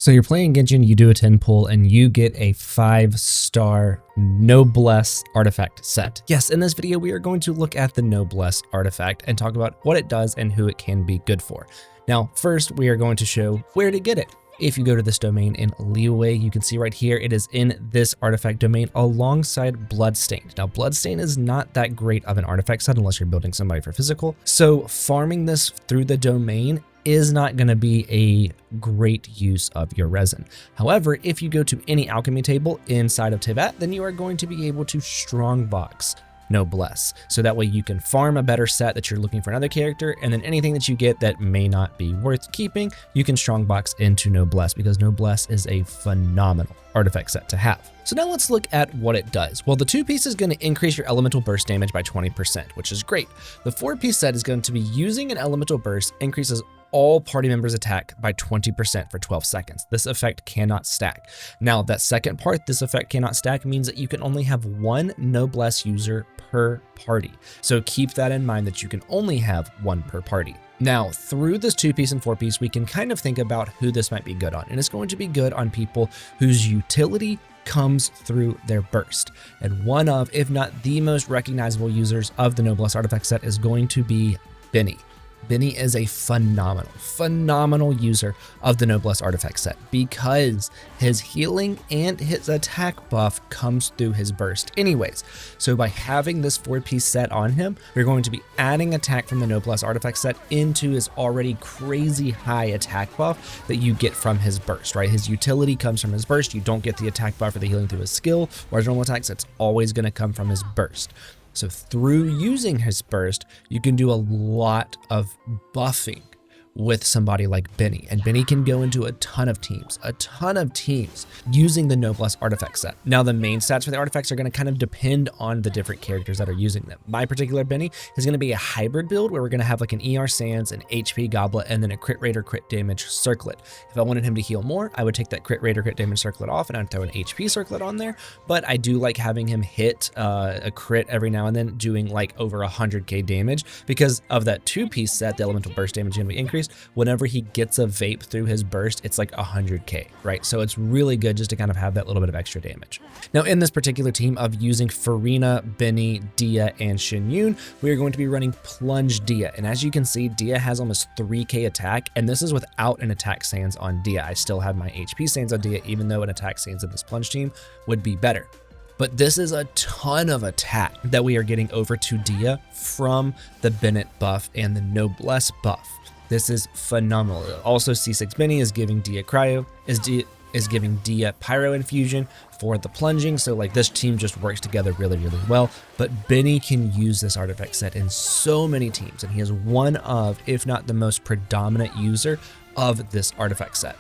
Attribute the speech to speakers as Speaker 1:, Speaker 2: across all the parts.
Speaker 1: So you're playing Genshin, you do a 10 pull, and you get a 5-star Noblesse artifact set. Yes, in this video, we are going to look at the Noblesse artifact and talk about what it does and who it can be good for. Now, first, we are going to show where to get it. If you go to this domain in Leeway, you can see right here, it is in this artifact domain alongside Bloodstained. Now, Bloodstained is not that great of an artifact set unless you're building somebody for physical. So farming this through the domain is not going to be a great use of your resin. However, if you go to any alchemy table inside of Tibet, then you are going to be able to strongbox Noblesse. So that way you can farm a better set that you're looking for another character, and then anything that you get that may not be worth keeping, you can strongbox into Noblesse, because Noblesse is a phenomenal artifact set to have. So now let's look at what it does. Well, the 2-piece is going to increase your elemental burst damage by 20%, which is great. The 4-piece set is going to be using an elemental burst, increases all party members' attack by 20% for 12 seconds. This effect cannot stack. Now, that second part, this effect cannot stack, means that you can only have one Noblesse user per party. So keep that in mind, that you can only have one per party. Now, through this 2-piece and 4-piece, we can kind of think about who this might be good on. And it's going to be good on people whose utility comes through their burst. And one of, if not the most recognizable users of the Noblesse artifact set is going to be Bennett. Bennett is a phenomenal user of the Noblesse artifact set because his healing and his attack buff comes through his burst anyways. So by having this 4-piece set on him, we're going to be adding attack from the Noblesse artifact set into his already crazy high attack buff that you get from his burst, right? His utility comes from his burst. You don't get the attack buff or the healing through his skill or his normal attacks. It's always going to come from his burst. So through using his burst, you can do a lot of buffing with somebody like Bennett. And Bennett can go into a ton of teams using the Noblesse artifact set. Now, the main stats for the artifacts are going to kind of depend on the different characters that are using them. My particular Bennett is going to be a hybrid build where we're going to have like an Iansen, an HP goblet, and then a crit rate or crit damage circlet. If I wanted him to heal more, I would take that crit rate or crit damage circlet off and I'd throw an HP circlet on there. But I do like having him hit a crit every now and then, doing like over 100k damage, because of that 2-piece set, the elemental burst damage can be increased. Whenever he gets a vape through his burst, it's like 100k, right? So it's really good just to kind of have that little bit of extra damage. Now, in this particular team of using Farina, Bennett, Dia, and Xinyun, we are going to be running Plunge Dia. And as you can see, Dia has almost 3k attack, and this is without an attack sans on Dia. I still have my HP sans on Dia, even though an attack sans in this Plunge team would be better. But this is a ton of attack that we are getting over to Dia from the Bennett buff and the Noblesse buff. This is phenomenal. Also, C6 Bennett is giving Dia Cryo, is giving Dia Pyro Infusion for the plunging. So like this team just works together really well. But Bennett can use this artifact set in so many teams, and he is one of, if not the most predominant user of this artifact set.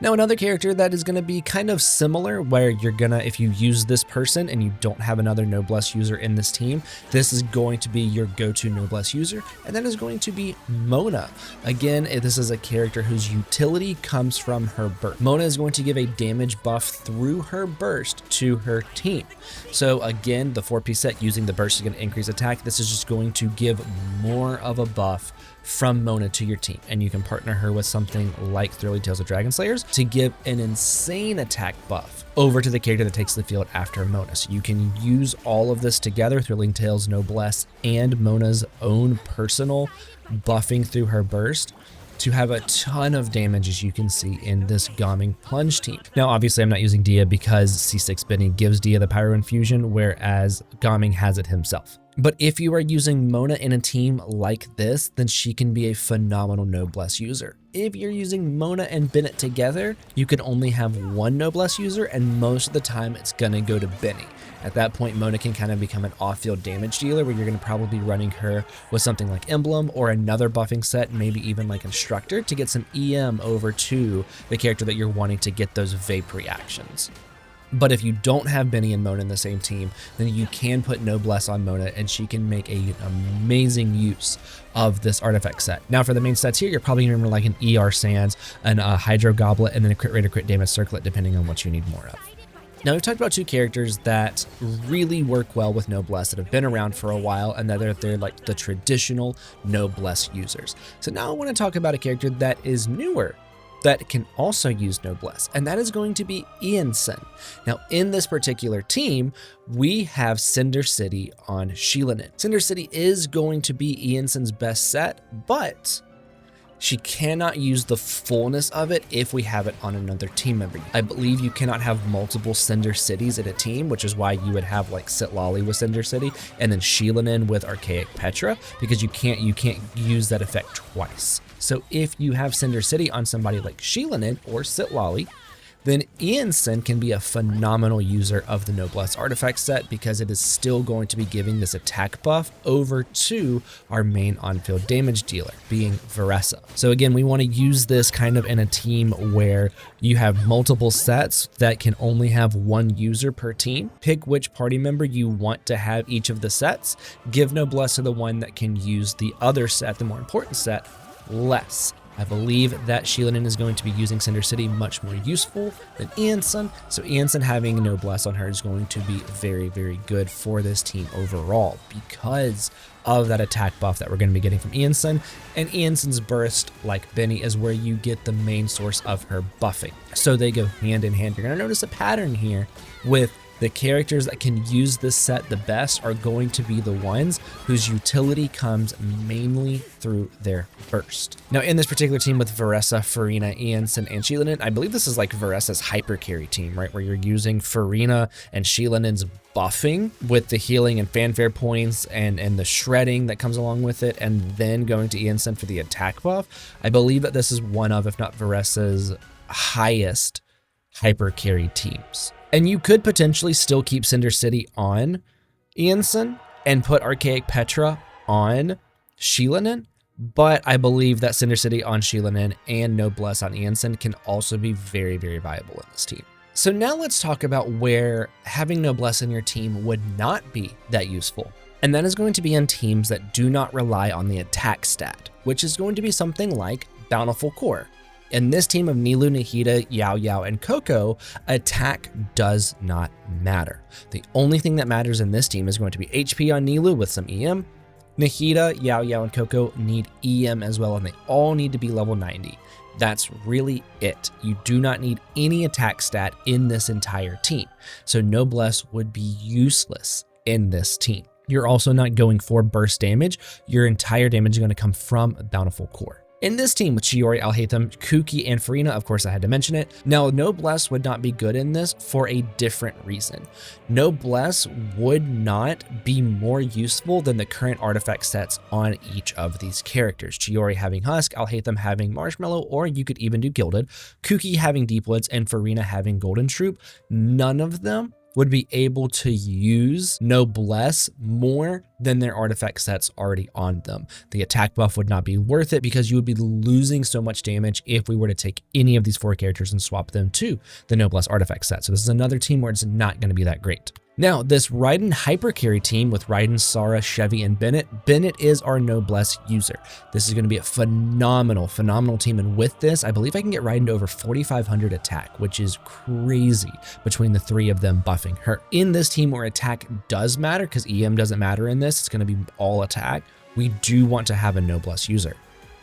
Speaker 1: Now, another character that is going to be kind of similar, where you're gonna, if you use this person and you don't have another Noblesse user in this team, this is going to be your go-to Noblesse user, and that is going to be Mona. Again, this is a character whose utility comes from her burst. Mona is going to give a damage buff through her burst to her team. So again, the 4-piece set using the burst is going to increase attack. This is just going to give more of a buff from Mona to your team, and you can partner her with something like Thrilling Tales of Dragon Slayers to give an insane attack buff over to the character that takes the field after Mona. So you can use all of this together, Thrilling Tales, Noblesse, and Mona's own personal buffing through her burst, to have a ton of damage, as you can see in this Gaming Plunge team. Now, obviously, I'm not using Dia because C6 Bennett gives Dia the Pyro Infusion, whereas Gaming has it himself. But if you are using Mona in a team like this, then she can be a phenomenal Noblesse user. If you're using Mona and Bennett together, you can only have one Noblesse user, and most of the time it's gonna go to Bennett. At that point, Mona can kind of become an off-field damage dealer, where you're gonna probably be running her with something like Emblem or another buffing set, maybe even like Instructor, to get some EM over to the character that you're wanting to get those vape reactions. But if you don't have Bennett and Mona in the same team, then you can put Noblesse on Mona, and she can make an amazing use of this artifact set. Now, for the main stats here, you're probably going to remember like an ER Sands, a Hydro Goblet, and then a crit rate or crit damage circlet, depending on what you need more of. Now, we've talked about two characters that really work well with Noblesse, that have been around for a while, and that they're like the traditional Noblesse users. So now I want to talk about a character that is newer that can also use Noblesse, and that is going to be Iansen. Now, in this particular team, we have Cinder City on Sheelanin. Cinder City is going to be Iansen's best set, but she cannot use the fullness of it if we have it on another team member. I believe you cannot have multiple Cinder Cities in a team, which is why you would have like Sitlali with Cinder City and then Sheelanin with Archaic Petra, because you can't use that effect twice. So if you have Cinder City on somebody like Sheelanin or Sitlali, then Iansen can be a phenomenal user of the Noblesse artifact set because it is still going to be giving this attack buff over to our main on-field damage dealer, being Veressa. So again, we want to use this kind of in a team where you have multiple sets that can only have one user per team. Pick which party member you want to have each of the sets. Give Noblesse to the one that can use the other set, the more important set, less. I believe that Sheelanin is going to be using Cinder City much more useful than Iansen, so Iansen having Noblesse on her is going to be very, very good for this team overall because of that attack buff that we're going to be getting from Iansen, and Iansen's burst, like Benny, is where you get the main source of her buffing. So they go hand in hand. You're going to notice a pattern here with the characters that can use this set the best are going to be the ones whose utility comes mainly through their burst. Now, in this particular team with Veressa, Farina, Iansen, and Sheelanin, I believe this is like Veressa's hyper carry team, right? Where you're using Farina and Sheelanin's buffing with the healing and fanfare points and the shredding that comes along with it, and then going to Iansen for the attack buff. I believe that this is one of, if not Veressa's highest hyper carry teams. And you could potentially still keep Cinder City on Iansen and put Archaic Petra on Sheelanin, but I believe that Cinder City on Sheelanin and Noblesse on Iansen can also be very, very viable in this team. So now let's talk about where having Noblesse in your team would not be that useful. And that is going to be in teams that do not rely on the attack stat, which is going to be something like Bountiful Core. In this team of Nilou, Nahida, Yao Yao, and Coco, attack does not matter. The only thing that matters in this team is going to be HP on Nilou with some EM. Nahida, Yao Yao, and Coco need EM as well, and they all need to be level 90. That's really it. You do not need any attack stat in this entire team. So Noblesse would be useless in this team. You're also not going for burst damage. Your entire damage is going to come from Bountiful Core. In this team with Chiori, Alhaitham, Kuki, and Farina, of course I had to mention it. Now, Noblesse would not be good in this for a different reason. Noblesse would not be more useful than the current artifact sets on each of these characters. Chiori having Husk, Alhaitham having Marshmallow, or you could even do Gilded, Kuki having Deepwoods, and Farina having Golden Troop. None of them would be able to use Noblesse more than their artifact sets already on them. The attack buff would not be worth it because you would be losing so much damage if we were to take any of these four characters and swap them to the Noblesse artifact set. So this is another team where it's not going to be that great. Now, this Raiden hyper carry team with Raiden, Sara, Chevy, and Bennett. Bennett is our Noblesse user. This is going to be a phenomenal team. And with this, I believe I can get Raiden to over 4,500 attack, which is crazy between the three of them buffing her. In this team where attack does matter, because EM doesn't matter in this, it's going to be all attack, we do want to have a Noblesse user.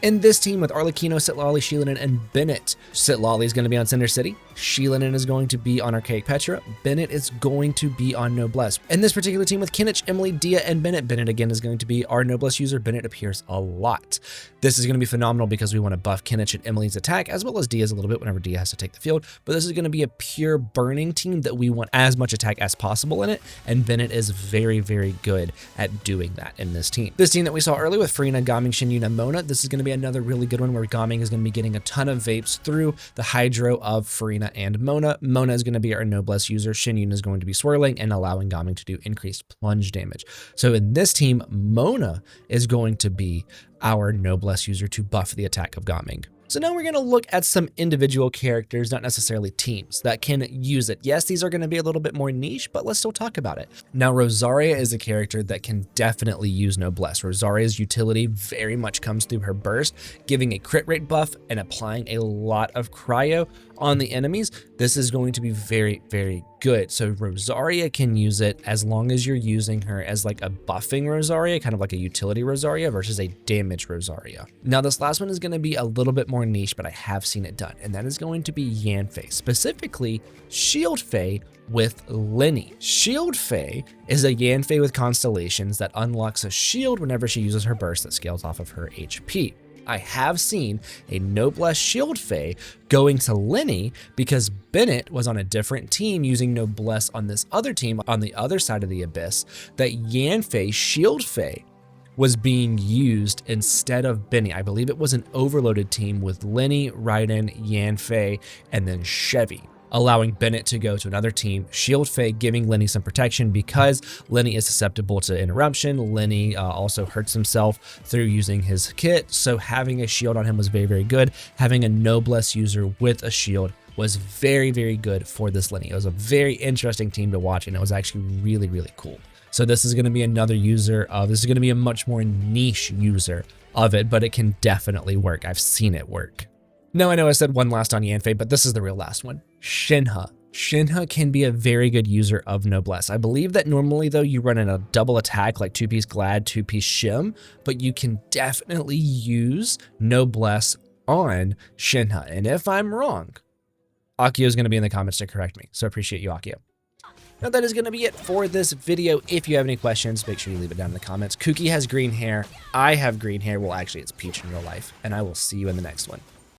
Speaker 1: In this team with Arlecchino, Sitlali, Sheelanin, and Bennett, Sitlali is going to be on Cinder City, Sheelanin is going to be on Archaic Petra, Bennett is going to be on Noblesse. In this particular team with Kinnich, Emily, Dia, and Bennett, Bennett again is going to be our Noblesse user. Bennett appears a lot. This is going to be phenomenal because we want to buff Kinnich and Emily's attack as well as Dia's a little bit whenever Dia has to take the field, but this is going to be a pure burning team that we want as much attack as possible in it, and Bennett is very, very good at doing that in this team. This team that we saw earlier with Farina, Gaming, Shinyuna, Mona, this is going to be another really good one where Gaming is going to be getting a ton of vapes through the Hydro of Farina and Mona. Mona is going to be our Noblesse user. Shinyuna is going to be swirling and allowing Gaming to do increased plunge damage. So in this team, Mona is going to be our Noblesse user to buff the attack of Gaming. So now we're going to look at some individual characters, not necessarily teams, that can use it. Yes, these are going to be a little bit more niche, but let's still talk about it. Now, Rosaria is a character that can definitely use Noblesse. Rosaria's utility very much comes through her burst, giving a crit rate buff and applying a lot of cryo On the enemies, this is going to be very, very good. So Rosaria can use it as long as you're using her as like a buffing Rosaria, kind of like a utility Rosaria versus a damage Rosaria. Now this last one is going to be a little bit more niche, but I have seen it done, and that is going to be Yanfei, specifically Shield Fae with Lenny. Shield Fae is a Yanfei with constellations that unlocks a shield whenever she uses her burst that scales off of her HP. I have seen a Noblesse Shield Fae going to Lenny because Bennett was on a different team using Noblesse on this other team on the other side of the abyss, that Yanfei Shield Fae was being used instead of Benny. I believe it was an overloaded team with Lenny, Raiden, Yanfei, and then Chevy, allowing Bennett to go to another team, Shield Fae giving Lenny some protection because Lenny is susceptible to interruption. Lenny also hurts himself through using his kit, so having a shield on him was very, very good. Having a Noblesse user with a shield was very, very good for this Lenny. It was a very interesting team to watch, and it was actually really, really cool. So this is going to be another user of, this is going to be a much more niche user of it, but it can definitely work. I've seen it work. Now I know I said one last on Yanfei, but this is the real last one. Shinha. Shinha can be a very good user of Noblesse. I believe that normally though you run in a double attack like 2-piece Glad, 2-piece Shim, but you can definitely use Noblesse on Shinha. And if I'm wrong, Akio is going to be in the comments to correct me. So I appreciate you, Akio. Now that is going to be it for this video. If you have any questions, make sure you leave it down in the comments. Kuki has green hair. I have green hair. Well, actually it's peach in real life, and I will see you in the next one.